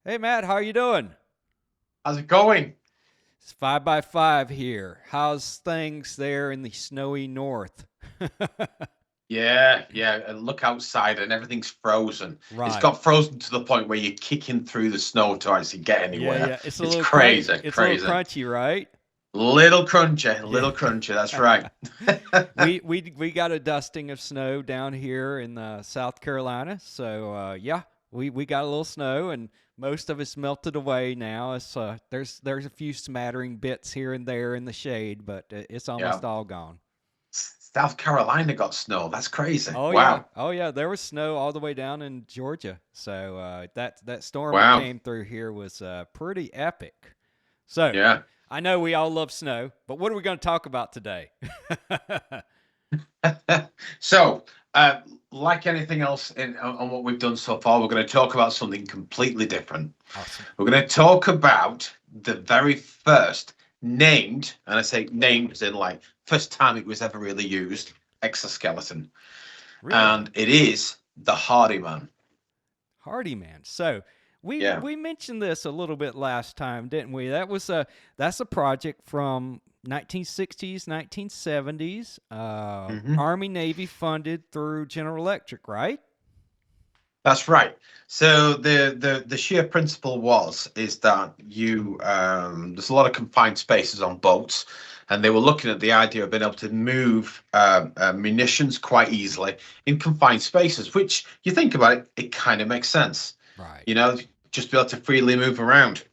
Hey Matt, how are you doing? How's it going? It's 5 by 5 here. How's things there in the snowy north? Yeah. Look outside and everything's frozen. It's Right. got frozen to the point where you're kicking through the snow to actually get Yeah, anywhere. yeah. It's a It's little crunch. crazy, It's a little crazy. crunchy, right? Yeah. Little crunchy. That's right. We got a dusting of snow down here in South Carolina. So yeah, we got a little snow and most of it's melted away now. It's there's a few smattering bits here and there in the shade, but it's Yeah. almost all gone. South Carolina got snow. That's crazy. Oh yeah, Wow. oh yeah. There was snow all the way down in Georgia, so that storm that Wow. came through here was pretty epic. So Yeah. I know we all love snow, but what are we going to talk about today? So, uh, like anything else on what we've done so far, we're going to talk about something completely different. Awesome. We're going to talk about the very first named, and I say named as in like first time it was ever really used, exoskeleton. Really, And it is the Hardiman. Hardiman. So Yeah. we mentioned this a little bit last time, didn't we? That's a project from 1960s, 1970s, Hmm. Army Navy funded through General Electric, right? That's right. So the sheer principle was is that you there's a lot of confined spaces on boats, and they were looking at the idea of being able to move munitions quite easily in confined spaces. Which you think about it, it kind of makes sense. Right. You know, just be able to freely move around.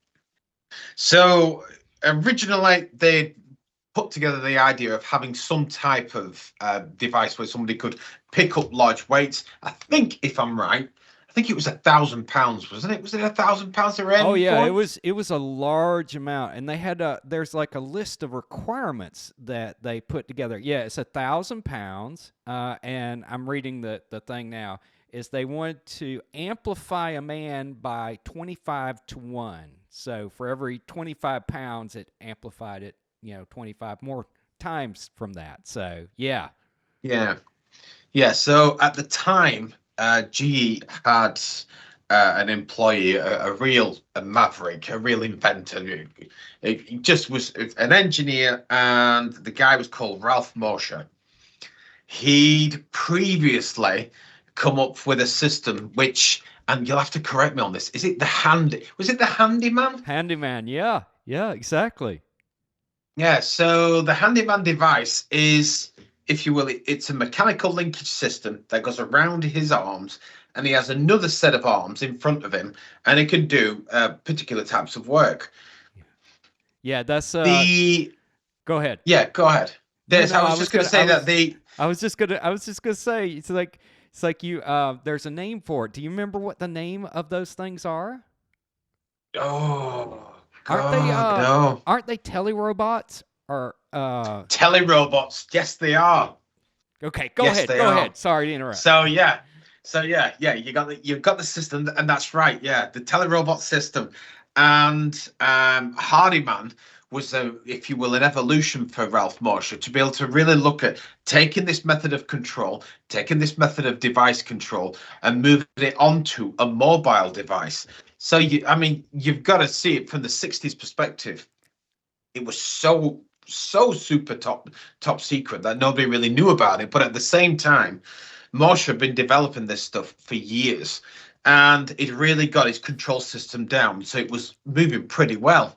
So originally they put together the idea of having some type of device where somebody could pick up large weights. I think, if I'm right, I think it was £1,000, wasn't it? Was it £1,000 they were Oh aiming yeah, for? it was a large amount, and they had there's like a list of requirements that they put together. Yeah, it's 1,000 pounds, and I'm reading the thing now. Is they wanted to amplify a man by 25 to 1. So for every 25 pounds, it amplified it, 25 more times from that. So yeah, Yeah, yeah. So at the time, GE had an employee, a real maverick, a real inventor. He just was an engineer, and the guy was called Ralph Mosher. He'd previously come up with a system which, and you'll have to correct me on this, is it the handy? Was it the handyman? handyman. Yeah, yeah, exactly. Yeah, so the handyman device is, if you will, it's a mechanical linkage system that goes around his arms, and he has another set of arms in front of him, and it can do particular types of work. Yeah, that's The Go ahead. Yeah, go ahead. No, This, I no, was just going to say that the I was just gonna say it's like you there's a name for it. Do you remember what the name of those things are? oh Aren't they God, no. aren't they telerobots or Telerobots, yes, they are. okay, Yes, they go are. ahead. Sorry to interrupt. So yeah, so yeah, you've got the system, and that's right. Yeah, the telerobot system, and Hardiman was a, if you will, an evolution for Ralph Mosher to be able to really look at taking this method of control, taking this method of device control, and moving it onto a mobile device. So I mean, you've got to see it from the '60s perspective. It was so super top secret that nobody really knew about it. But at the same time, Moshe had been developing this stuff for years, and it really got his control system down, so it was moving pretty well.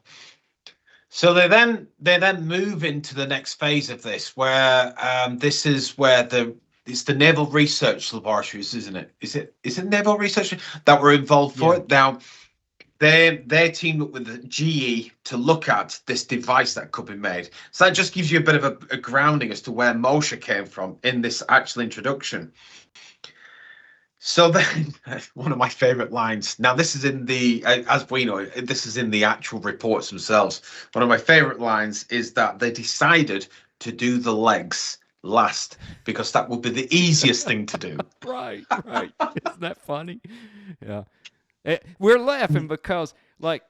So they then move into the next phase of this, where this is where it's the Naval Research Laboratories, isn't it? Is it Naval Research that were involved for Yeah. it? Now they teamed up with the GE to look at this device that could be made. So that just gives you a bit of a grounding as to where Moshe came from in this actual introduction. So then, one of my favorite lines. Now, this is in the, as we know, this is in the actual reports themselves. One of my favorite lines is that they decided to do the legs last because that would be the easiest thing to do. Right, right. Isn't that funny? Yeah. We're laughing because like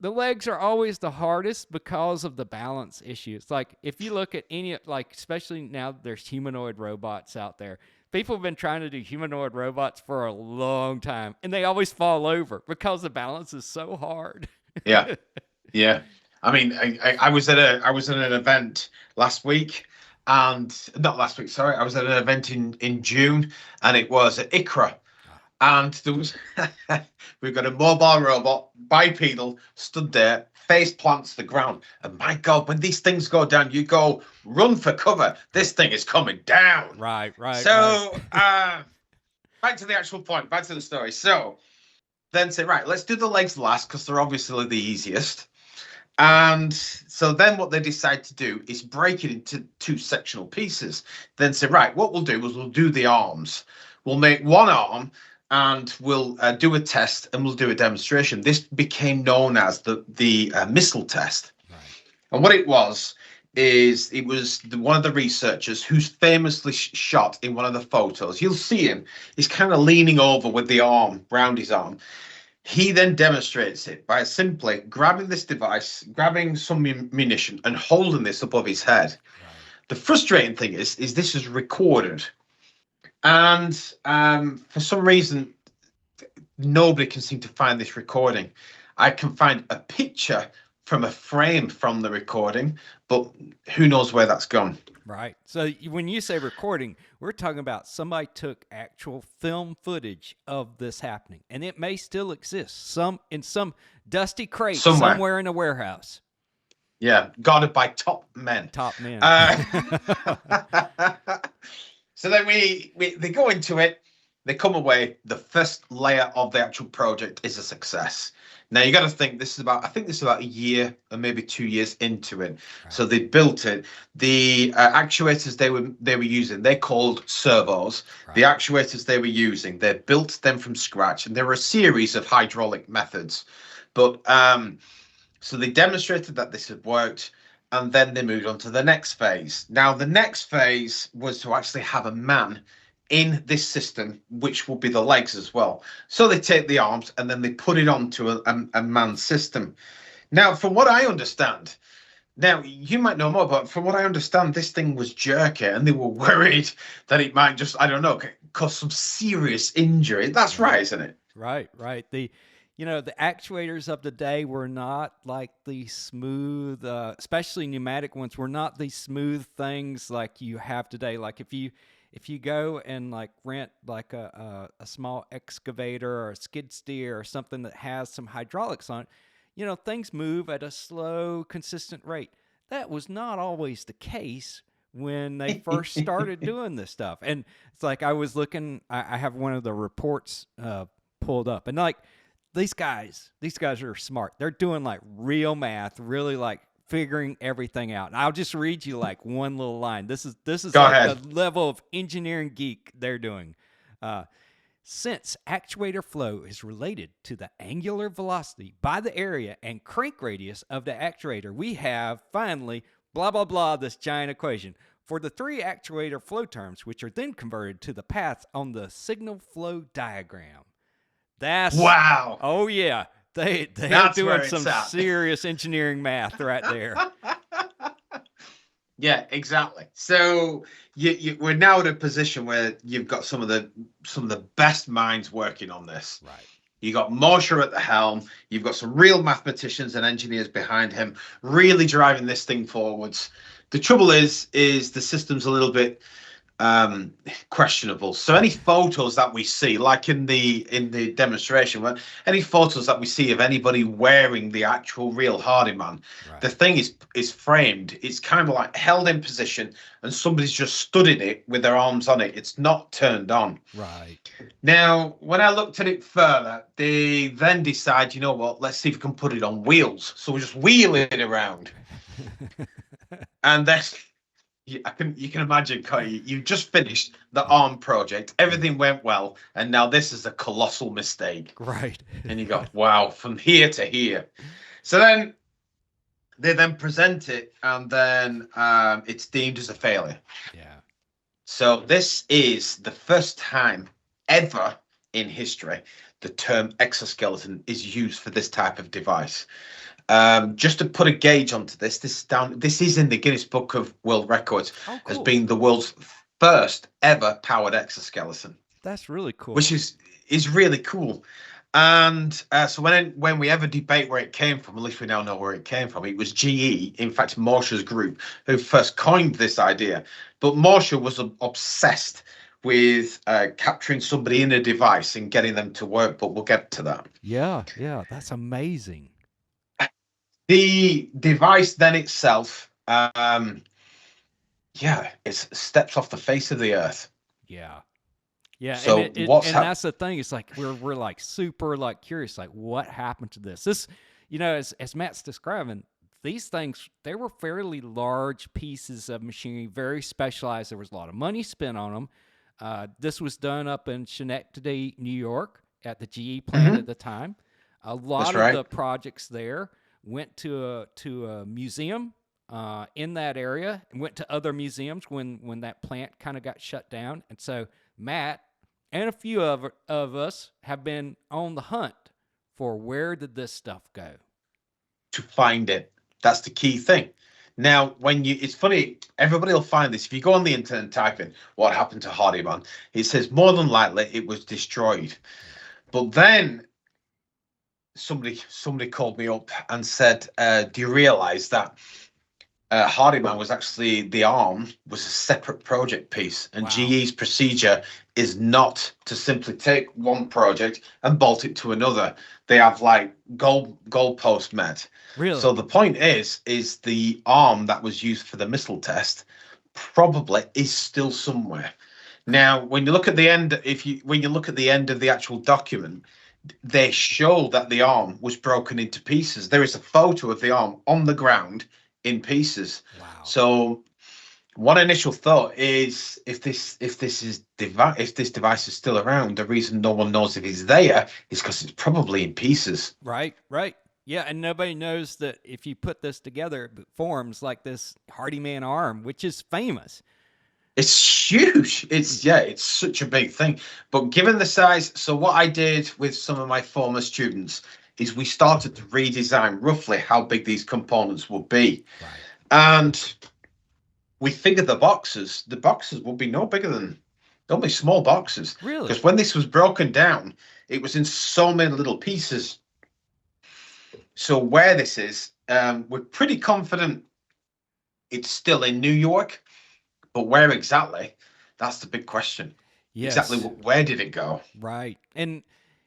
the legs are always the hardest because of the balance issue. It's like if you look at any like especially now there's humanoid robots out there. People have been trying to do humanoid robots for a long time, and they always fall over because the balance is so hard. Yeah, yeah. I mean, I was at an event last week, and not last week. Sorry, I was at an event in June, and it was at ICRA, and there was we've got a mobile robot, bipedal, stood there, face plants the ground, and my God, when these things go down, you go run for cover. This thing is coming down. Right, right, So, right. back to the actual point, back to the story. So then say, right, let's do the legs last because they're obviously the easiest. And so then what they decide to do is break it into two sectional pieces. Then say, right, what we'll do is we'll do the arms. We'll make one arm and we'll do a test and we'll do a demonstration. This became known as the missile test. Right. And what it was is it was one of the researchers who's famously shot in one of the photos. You'll see him. He's kind of leaning over with the arm round his arm. He then demonstrates it by simply grabbing this device, grabbing some munition, and holding this above his head. Right. The frustrating thing is this is recorded, and for some reason, nobody can seem to find this recording. I can find a picture from a frame from the recording, but who knows where that's gone. Right. So when you say recording, we're talking about somebody took actual film footage of this happening, and it may still exist in some dusty crate somewhere in a warehouse. Yeah, guarded by top men. Top men. So then they go into it, they come away. The first layer of the actual project is a success. Now you got to think I think this is about a year or maybe 2 years into it. Right. So they built it. The actuators they were using, they're called servos. Right. The actuators they were using, they built them from scratch, and there were a series of hydraulic methods. But so they demonstrated that this had worked, and then they moved on to the next phase. Now the next phase was to actually have a man in this system, which will be the legs as well. So they take the arms and then they put it onto a manned system. Now, from what I understand, now you might know more, but from what I understand, this thing was jerky and they were worried that it might just, I don't know, cause some serious injury. That's right, isn't it? Right, right. The actuators of the day were not like the smooth, especially pneumatic ones, were not the smooth things like you have today. Like if you go and like rent like a small excavator or a skid steer or something that has some hydraulics on it, things move at a slow, consistent rate. That was not always the case when they first started doing this stuff. And it's like I was looking, I have one of the reports pulled up, and like these guys are smart. They're doing like real math, really like figuring everything out. And I'll just read you like one little line. This is like the level of engineering geek they're doing. Since actuator flow is related to the angular velocity by the area and crank radius of the actuator, we have finally blah, blah, blah, this giant equation for the three actuator flow terms, which are then converted to the paths on the signal flow diagram. That's wow. Oh yeah. They're doing some serious engineering math right there. Yeah, exactly. So we're now in a position where you've got some of the best minds working on this. Right. You got Moshe at the helm. You've got some real mathematicians and engineers behind him, really driving this thing forwards. The trouble is the system's a little bit questionable. So any photos that we see, like in the demonstration, any photos that we see of anybody wearing the actual real Hardiman, right, the thing is framed. It's kind of like held in position, and somebody's just stood in it with their arms on it. It's not turned on. Right. Now, when I looked at it further, they then decide, you know what? Let's see if we can put it on wheels. So we just wheel it around, and then. You can imagine, you just finished the ARM project. Everything went well, and now this is a colossal mistake. Right. And you go, wow, from here to here. So then they then present it, and then it's deemed as a failure. Yeah. So this is the first time ever in history the term exoskeleton is used for this type of device. Just to put a gauge onto this is in the Guinness Book of World Records as being the world's first ever powered exoskeleton, That's really which cool. is really cool. And so when we ever debate where it came from, at least we now know where it came from. It was GE, in fact, Morsha's group, who first coined this idea. But Morsha was obsessed with capturing somebody in a device and getting them to work. But we'll get to that. Yeah, yeah, that's amazing. The device then itself, yeah, it steps off the face of the earth. Yeah. Yeah, and So what's and happened? that's the thing. It's like we're like super like curious, like what happened to this? This, as Matt's describing, these things they were fairly large pieces of machinery, very specialized. There was a lot of money spent on them. This was done up in Schenectady, New York, at the GE plant at Hmm. the time. A That's lot of right. the projects there went to a museum in that area, and went to other museums when that plant kind of got shut down. And so Matt and a few of us have been on the hunt for where did this stuff go. To find it. That's the key thing. Now, it's funny, everybody will find this. If you go on the internet and type in what happened to Hardiman, it says more than likely it was destroyed. Yeah. But then somebody called me up and said, "Do you realize that Hardiman was actually the arm was a separate project piece, and Wow. GE's procedure is not to simply take one project and bolt it to another. They have like goalpost met. So Really? the point is the arm that was used for the missile test probably is still somewhere. Now, when you look at the end, if you when you look at the end of the actual document, they show that the arm was broken into pieces. There is a photo of the arm on the ground in pieces. Wow. So one initial thought is if this device is still around, the reason no one knows if it's there is because it's probably in pieces. Right, right. Yeah, and nobody knows that if you put this together, it forms like this Hardyman arm, which is famous. It's huge. It's such a big thing. But given the size, so what I did with some of my former students is we started to redesign roughly how big these components would be. Right. And we figured the boxes would be no bigger than they'll be small boxes. Because Really? when this was broken down, it was in so many little pieces. So where this is, we're pretty confident it's still in New York, but where exactly? That's the big question. Exactly Yes. where did it go? Right. And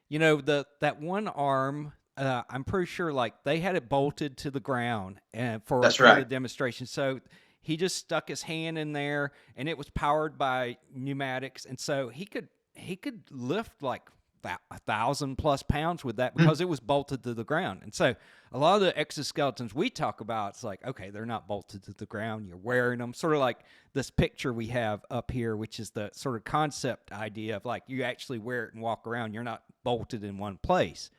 the that one arm, I'm pretty sure like they had it bolted to the ground and That's for the right. demonstration. So he just stuck his hand in there and it was powered by pneumatics, and so he could lift like 1,000 plus pounds with that Mm. because it was bolted to the ground. And so a lot of the exoskeletons we talk about, it's like, okay, they're not bolted to the ground. You're wearing them, sort of like this picture we have up here, which is the sort of concept idea of like you actually wear it and walk around. You're not bolted in one place.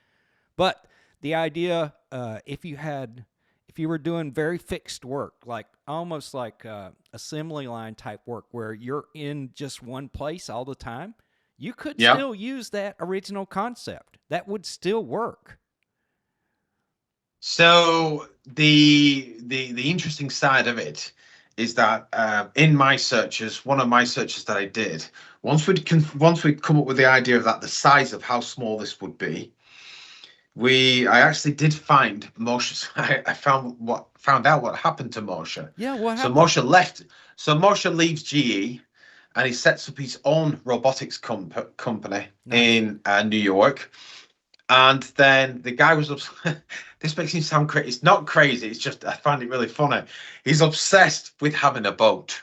But the idea, if you were doing very fixed work, like almost like assembly line type work where you're in just one place all the time, you could Yeah. still use that original concept. That would still work. So the interesting side of it is that in my searches, one of my searches that I did, once we'd come up with the idea of that, the size of how small this would be, I actually did find Moshe. I found out what happened to Moshe. Yeah, what So happened? Moshe left. So Moshe leaves GE, and he sets up his own robotics company Nice. in New York. And then the guy was this makes him sound crazy. It's not crazy. It's just I find it really funny. He's obsessed with having a boat.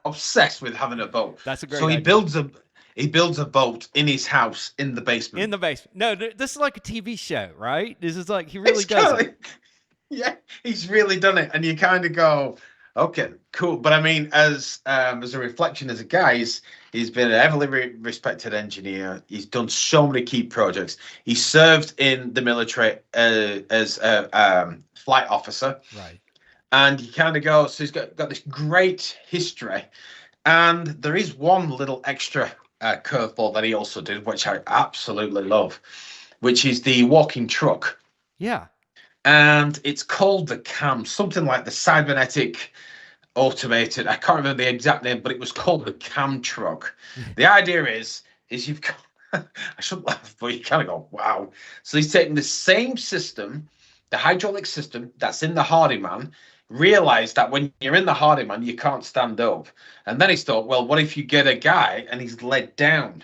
Obsessed with having a boat. That's a So great idea. he builds a boat in his house in the In basement. the basement. No, this is like a TV show, right? This is like he really It's does kind it. of yeah, he's really done it, and you kind of go, okay, cool. But I mean, as a reflection as a guy, he's been a heavily respected engineer. He's done so many key projects. He served in the military as a flight officer, Right. and you kind of go, so he's got this great history. And there is one little extra curveball that he also did, which I absolutely love, which is the walking truck, Yeah. and it's called the CAM, something like the cybernetic. automated. I can't remember the exact name, but it was called the cam truck. The idea is you've got. I shouldn't laugh, but you kind of go, wow. So he's taking the same system, the hydraulic system that's in the Hardiman, realized that when you're in the Hardiman, you can't stand up. And then he thought, well, what if you get a guy and he's led down?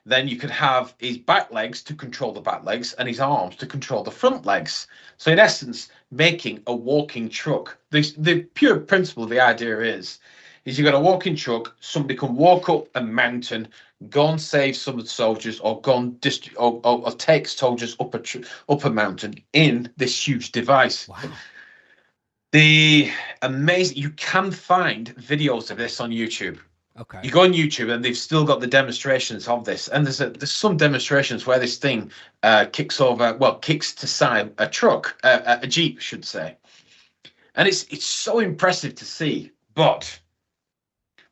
Then you could have his back legs to control the back legs and his arms to control the front legs. So in essence, making a walking truck. The pure principle of the idea is you've got a walking truck, somebody can walk up a mountain, go and save some of the soldiers, or go and or take soldiers up a mountain in this huge device. Wow. The amazing, you can find videos of this on YouTube. Okay. You go on YouTube and they've still got the demonstrations of this, and there's some demonstrations where this thing kicks to side a truck, a Jeep, I should say, and it's so impressive to see. But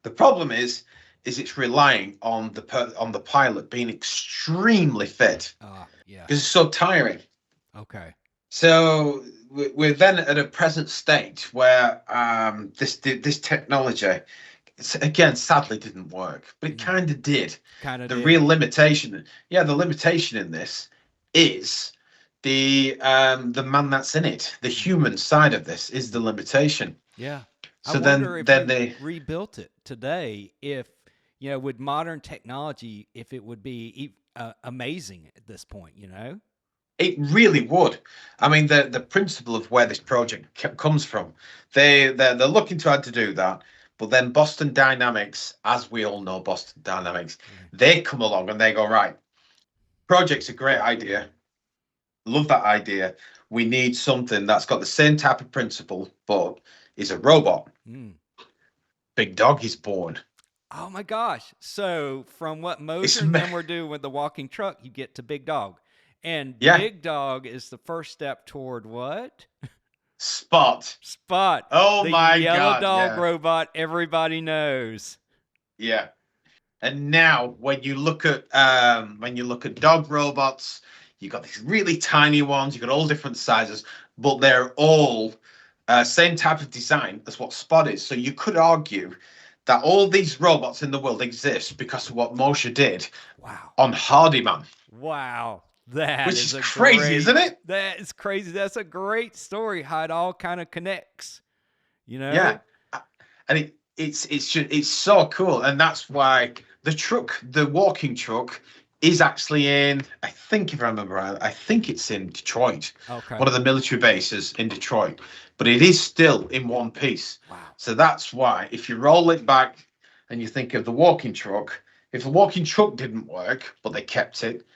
the problem is it's relying on the pilot being extremely fit Yeah. because it's so tiring. Okay. So we're then at a present state where this technology, again, sadly didn't work, but it kind of did. The real limitation, the limitation in this is the man that's in it. The human side of this is the limitation. Yeah. So I wonder if they rebuilt it today, if with modern technology, if it would be amazing at this point. It really would. I mean, the principle of where this project comes from, they're looking to how to do that. But then Boston Dynamics, as we all know, Boston Dynamics, they come along and they go, right, project's a great idea. Love that idea. We need something that's got the same type of principle, but is a robot. Big Dog is born. Oh my gosh. So from what Moser and them were doing with the walking truck, you get to Big Dog. And Big Dog is the first step toward what? Spot. Oh my God. The yellow dog robot everybody knows. Yeah. And now when you look at dog robots, you got these really tiny ones, you got all different sizes, but they're all same type of design as what Spot is. So you could argue that all these robots in the world exist because of what Moshe did on Hardiman. Wow. Which is crazy, isn't it? That is crazy. That's a great story. How it all kind of connects, Yeah, and it's so cool, and that's why the walking truck, is actually in. I think if I remember right, I think it's in Detroit. Okay. One of the military bases in Detroit, but it is still in one piece. Wow. So that's why if you roll it back and you think of the walking truck, if the walking truck didn't work, but they kept it.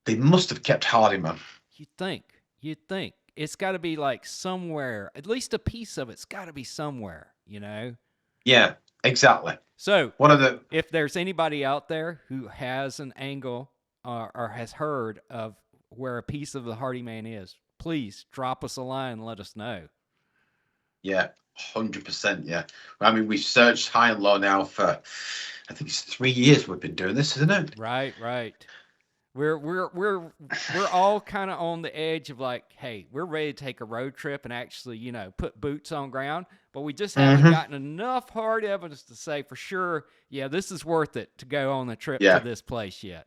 They must have kept Hardiman. You'd think. It's got to be like somewhere, at least a piece of it's got to be somewhere, Yeah, exactly. So if there's anybody out there who has an angle or has heard of where a piece of the Hardiman is, please drop us a line and let us know. Yeah, 100%. Yeah. I mean, we've searched high and low now for, I think it's 3 years we've been doing this, isn't it? Right. We're all kind of on the edge of like, hey, we're ready to take a road trip and actually, put boots on ground, but we just haven't gotten enough hard evidence to say for sure, yeah, this is worth it to go on the trip to this place yet.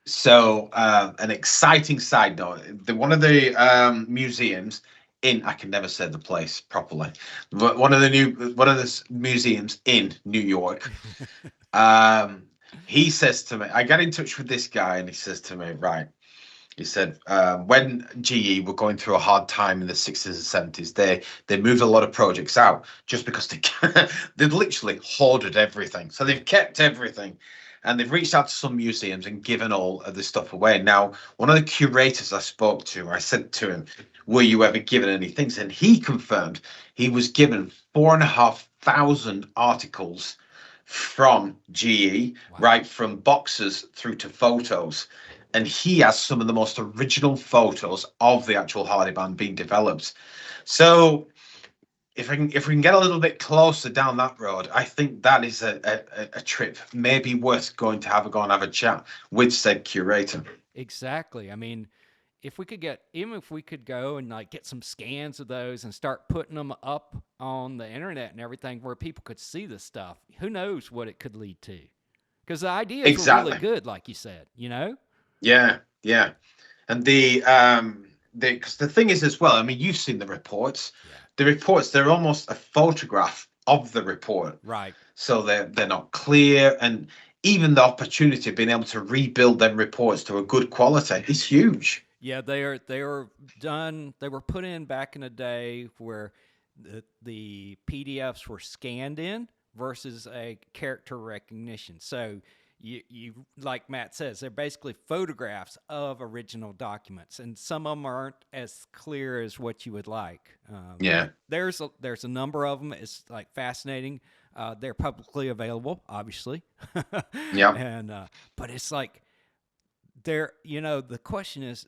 So, an exciting side note: one of the museums I can never say the place properly, but one of the museums in New York. He says to me, I got in touch with this guy and he says to me, right, he said, when GE were going through a hard time in the 60s and 70s, they moved a lot of projects out just because they've literally hoarded everything. So they've kept everything and they've reached out to some museums and given all of this stuff away. Now, one of the curators I spoke to, I said to him, were you ever given any things? And he confirmed he was given 4,500 articles from GE, right from boxes through to photos, and he has some of the most original photos of the actual Hardiman being developed. So if we can get a little bit closer down that road, I think that is a trip maybe worth going to have a chat with said curator. Exactly. I mean, if we could get, even if we could go and like get some scans of those and start putting them up on the internet and everything where people could see the stuff, who knows what it could lead to? Because the ideas were really Exactly. good, like you said, you know? Yeah, yeah. And because the thing is as well, I mean, you've seen the reports. Yeah. The reports, they're almost a photograph of the report. Right. So they're not clear, and even the opportunity of being able to rebuild them reports to a good quality is huge. Yeah, they are done. They were put in back in the day where the PDFs were scanned in versus a character recognition. So you like Matt says, they're basically photographs of original documents, and some of them aren't as clear as what you would like. Yeah. There's a number of them. It's like fascinating. They're publicly available, obviously, Yeah. and but it's like there. The question is,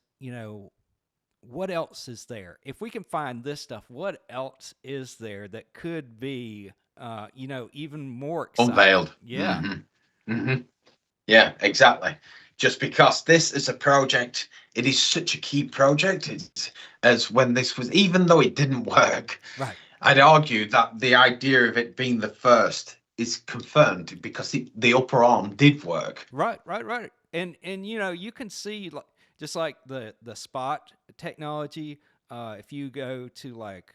what else is there? If we can find this stuff, what else is there that could be, even more exciting? Unveiled. Yeah. Yeah, exactly. Just because this is a project, it is such a key project. It's, as when this was, even though it didn't work, Right. I'd argue that the idea of it being the first is confirmed because the upper arm did work. Right. And you can see just like the spot technology. If you go to like,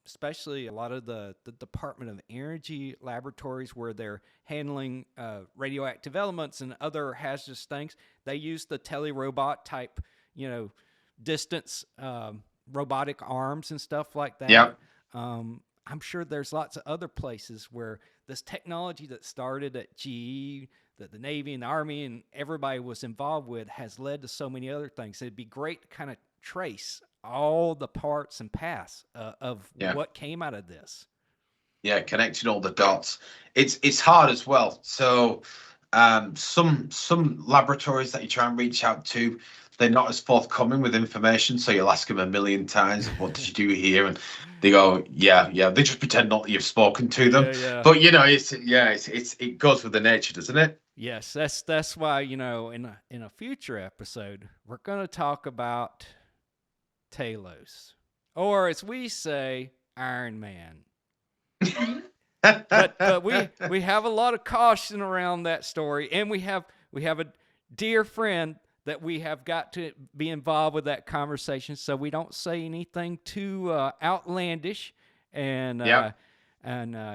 especially a lot of the Department of Energy laboratories where they're handling radioactive elements and other hazardous things, they use the telerobot type, distance robotic arms and stuff like that. Yeah. I'm sure there's lots of other places where this technology that started at GE, that the Navy and the Army and everybody was involved with, has led to so many other things. It'd be great to kind of trace all the parts and paths of what came out of this. Yeah, connecting all the dots. It's hard as well. So some laboratories that you try and reach out to, they're not as forthcoming with information. So you'll ask them a million times, what did you do here? And they go, yeah. They just pretend not that you've spoken to them. Yeah. But it goes with the nature, doesn't it? Yes, that's why, in a future episode, we're going to talk about Talos, or as we say, Iron Man. but we have a lot of caution around that story, and we have a dear friend that we have got to be involved with that conversation, so we don't say anything too outlandish. And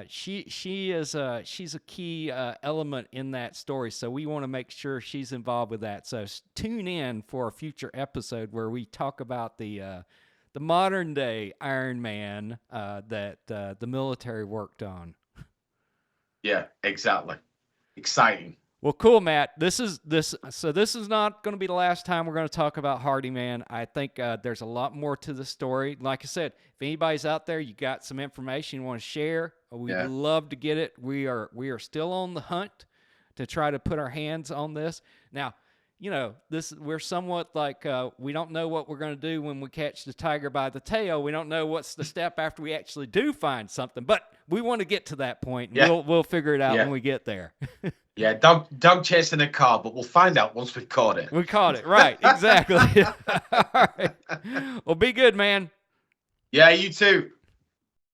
she is she's a key element in that story, so we want to make sure she's involved with that. So tune in for a future episode where we talk about the modern day Iron Man that the military worked on. Yeah, exactly. Exciting. Well, cool, Matt. This is not going to be the last time we're going to talk about Hardiman. I think there's a lot more to the story. Like I said, if anybody's out there, you got some information you want to share, we'd love to get it. We are still on the hunt to try to put our hands on this. Now, we're somewhat like we don't know what we're going to do when we catch the tiger by the tail. We don't know what's the step after we actually do find something, but we want to get to that point. And we'll figure it out when we get there. Yeah, dog chasing a car, but we'll find out once we've caught it. We caught it, right? Exactly. All right. Well, be good, man. Yeah, you too.